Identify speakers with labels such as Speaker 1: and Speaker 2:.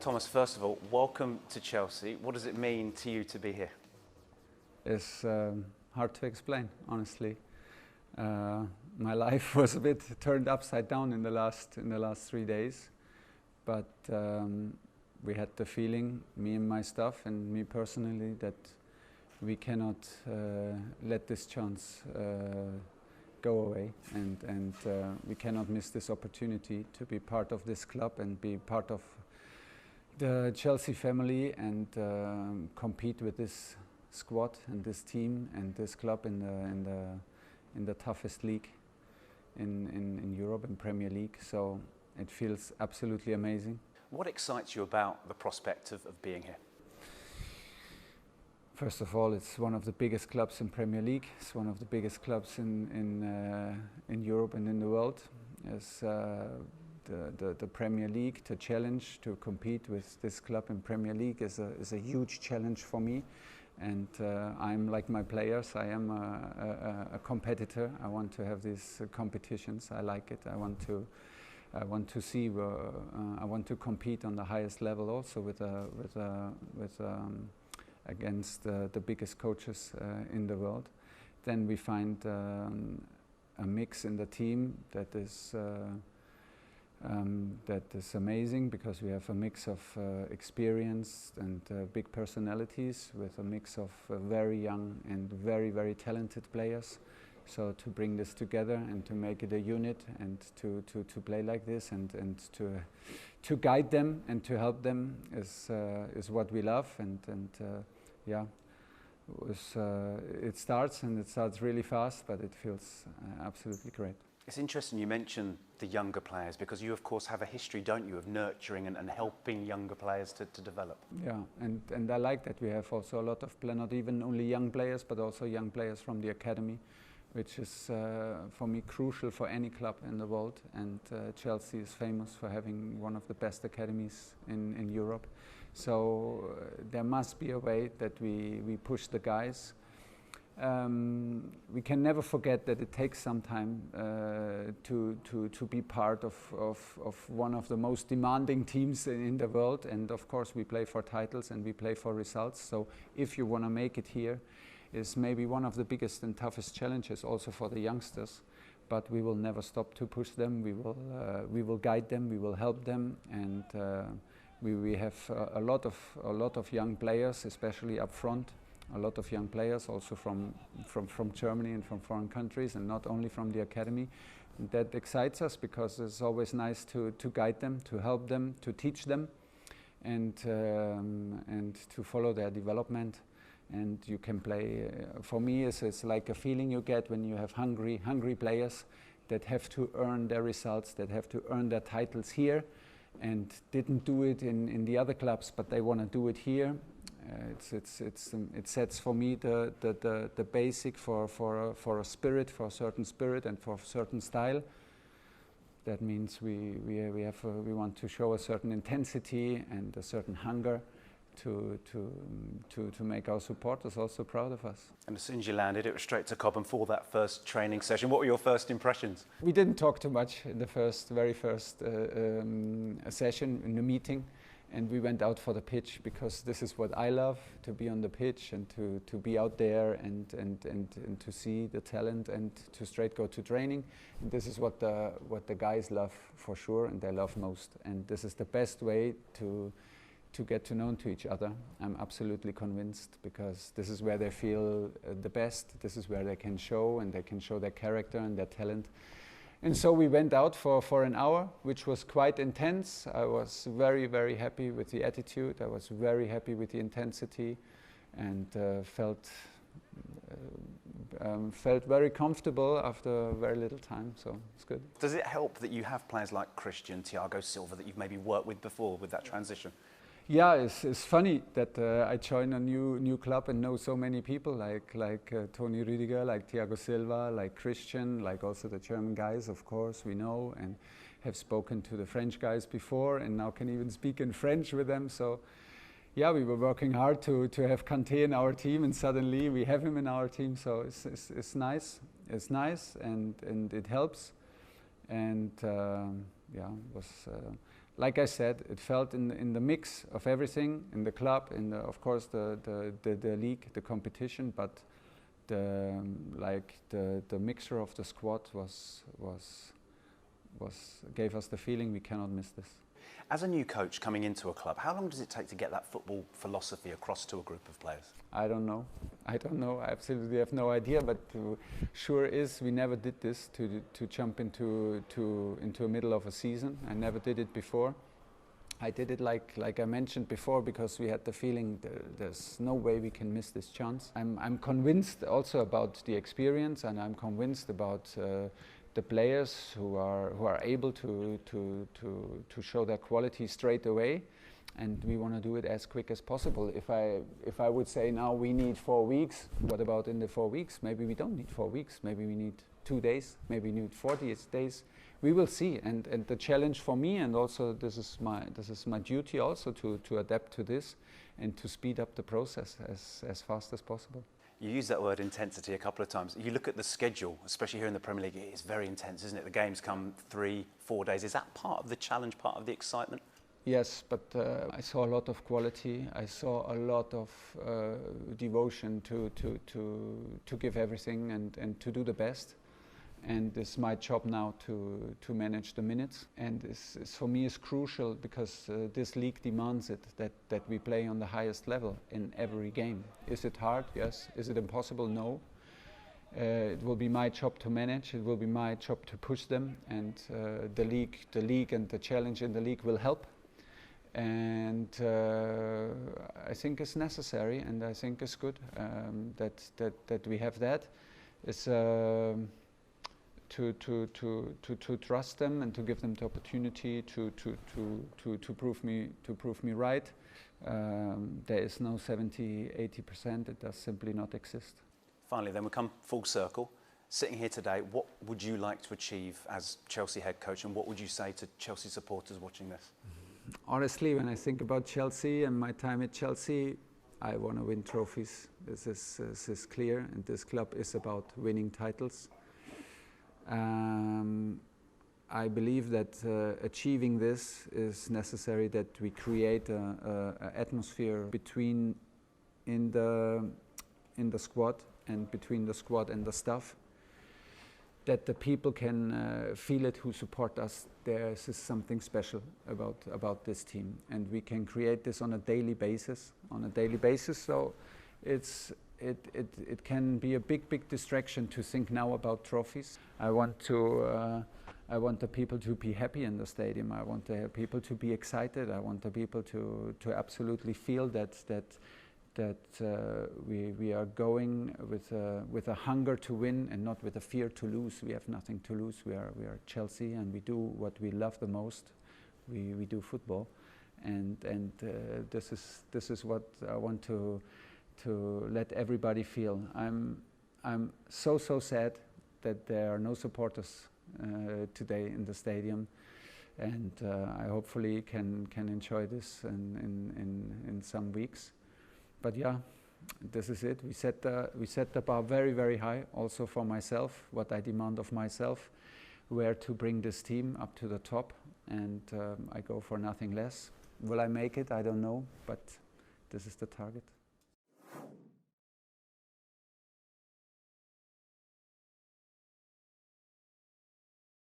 Speaker 1: Thomas, first of all, welcome to Chelsea. What does it mean to you to be here?
Speaker 2: It's hard to explain, honestly. My life was a bit turned upside down in the last 3 days, but we had the feeling, me and my staff and me personally, that we cannot let this chance go away, and we cannot miss this opportunity to be part of this club and be part of the Chelsea family and compete with this squad and this team and this club in the toughest league in Europe, in Premier League. So it feels absolutely amazing.
Speaker 1: What excites you about the prospect of being here?
Speaker 2: First of all, it's one of the biggest clubs in Premier League. It's one of the biggest clubs in Europe and in the world. It's the Premier League. To challenge, to compete with this club in Premier League is a huge challenge for me. And I'm like my players. I am a competitor. I want to have these competitions. I like it. I want to see. I want to compete on the highest level, also against the biggest coaches in the world. Then we find a mix in the team that is amazing, because we have a mix of experienced and big personalities with a mix of very young and very, very talented players. So to bring this together and to make it a unit and to play like this and to guide them and to help them is what we love. Yeah, it starts really fast, but it feels absolutely great.
Speaker 1: It's interesting you mention the younger players, because you of course have a history, don't you, of nurturing and helping younger players to develop.
Speaker 2: Yeah, and I like that we have also a lot of not even only young players, but also young players from the academy, which is for me crucial for any club in the world. And Chelsea is famous for having one of the best academies in Europe. So there must be a way that we push the guys. We can never forget that it takes some time to be part of one of the most demanding teams in the world. And of course we play for titles and we play for results. So if you want to make it here, is maybe one of the biggest and toughest challenges also for the youngsters. But we will never stop to push them. We will guide them. We will help them. And we have a lot of young players, especially up front. A lot of young players also from Germany and from foreign countries, and not only from the academy. And that excites us, because it's always nice to guide them, to help them, to teach them, and to follow their development. And you can play. For me, it's like a feeling you get when you have hungry players that have to earn their results, that have to earn their titles here, and didn't do it in the other clubs, but they want to do it here. It sets for me the basic for a spirit, for a certain spirit and for a certain style. That means we want to show a certain intensity and a certain hunger to make our supporters also proud of us.
Speaker 1: And as soon as you landed, it was straight to Cobham for that first training session. What were your first impressions?
Speaker 2: We didn't talk too much in the very first session, in the meeting. And we went out for the pitch, because this is what I love, to be on the pitch and to be out there and to see the talent and to straight go to training. And this is what the guys love for sure, and they love most. And this is the best way to get to know each other. I'm absolutely convinced, because this is where they feel the best. This is where they can show, and they can show their character and their talent. And so we went out for an hour, which was quite intense. I was very, very happy with the attitude. I was very happy with the intensity, and felt very comfortable after very little time. So it's good.
Speaker 1: Does it help that you have players like Christian, Thiago Silva, that you've maybe worked with before, with that transition?
Speaker 2: Yeah, it's funny that I join a new club and know so many people like Toni Rüdiger, like Thiago Silva, like Christian, like also the German guys, of course, we know, and have spoken to the French guys before, and now can even speak in French with them. So yeah, we were working hard to have Kanté in our team, and suddenly we have him in our team. So it's nice. It's nice, and it helps. And yeah, like I said, it felt in the mix of everything, in the club, in the, of course the league, the competition, but the mixture of the squad gave us the feeling we cannot miss this.
Speaker 1: As a new coach coming into a club, how long does it take to get that football philosophy across to a group of players?
Speaker 2: I don't know. I absolutely have no idea. But sure is we never did this to jump into a middle of a season. I never did it before. I did it like I mentioned before because we had the feeling there's no way we can miss this chance. I'm convinced also about the experience, and I'm convinced about the players who are able to show their quality straight away, and we want to do it as quick as possible. If I would say now we need 4 weeks, what about in the 4 weeks? Maybe we don't need 4 weeks. Maybe we need 2 days. Maybe we need 40 days. We will see. And the challenge for me, and also this is my duty also to adapt to this and to speed up the process as fast as possible.
Speaker 1: You use that word intensity a couple of times. You look at the schedule, especially here in the Premier League, it's very intense, isn't it? The games come 3-4 days. Is that part of the challenge, part of the excitement?
Speaker 2: Yes, but I saw a lot of quality. I saw a lot of devotion to give everything and to do the best. And it's my job now to manage the minutes. And this for me is crucial because this league demands it, that we play on the highest level in every game. Is it hard? Yes. Is it impossible? No. It will be my job to manage. It will be my job to push them. And the league and the challenge in the league will help. And I think it's necessary, and I think it's good that we have that. It's to trust them and to give them the opportunity to prove me right. There is no 70-80%. It does simply not exist.
Speaker 1: Finally, then we come full circle. Sitting here today, what would you like to achieve as Chelsea head coach, and what would you say to Chelsea supporters watching this?
Speaker 2: Honestly, when I think about Chelsea and my time at Chelsea, I want to win trophies. This is clear, and this club is about winning titles. I believe that achieving this is necessary, that we create an atmosphere between in the squad and between the squad and the staff, that the people can feel it who support us. There is something special about this team, and we can create this on a daily basis. So it can be a big distraction to think now about trophies. I want the people to be happy in the stadium. I want the people to be excited. I want the people to absolutely feel that we are going with a hunger to win and not with a fear to lose. We have nothing to lose. We are Chelsea, and we do what we love the most. We do football, and this is what I want to let everybody feel. I'm so sad that there are no supporters today in the stadium, and I hopefully can enjoy this in some weeks. But yeah, this is it. We set the bar very high, also for myself, what I demand of myself, where to bring this team up to the top, and I go for nothing less. Will I make it? I don't know, but this is the target.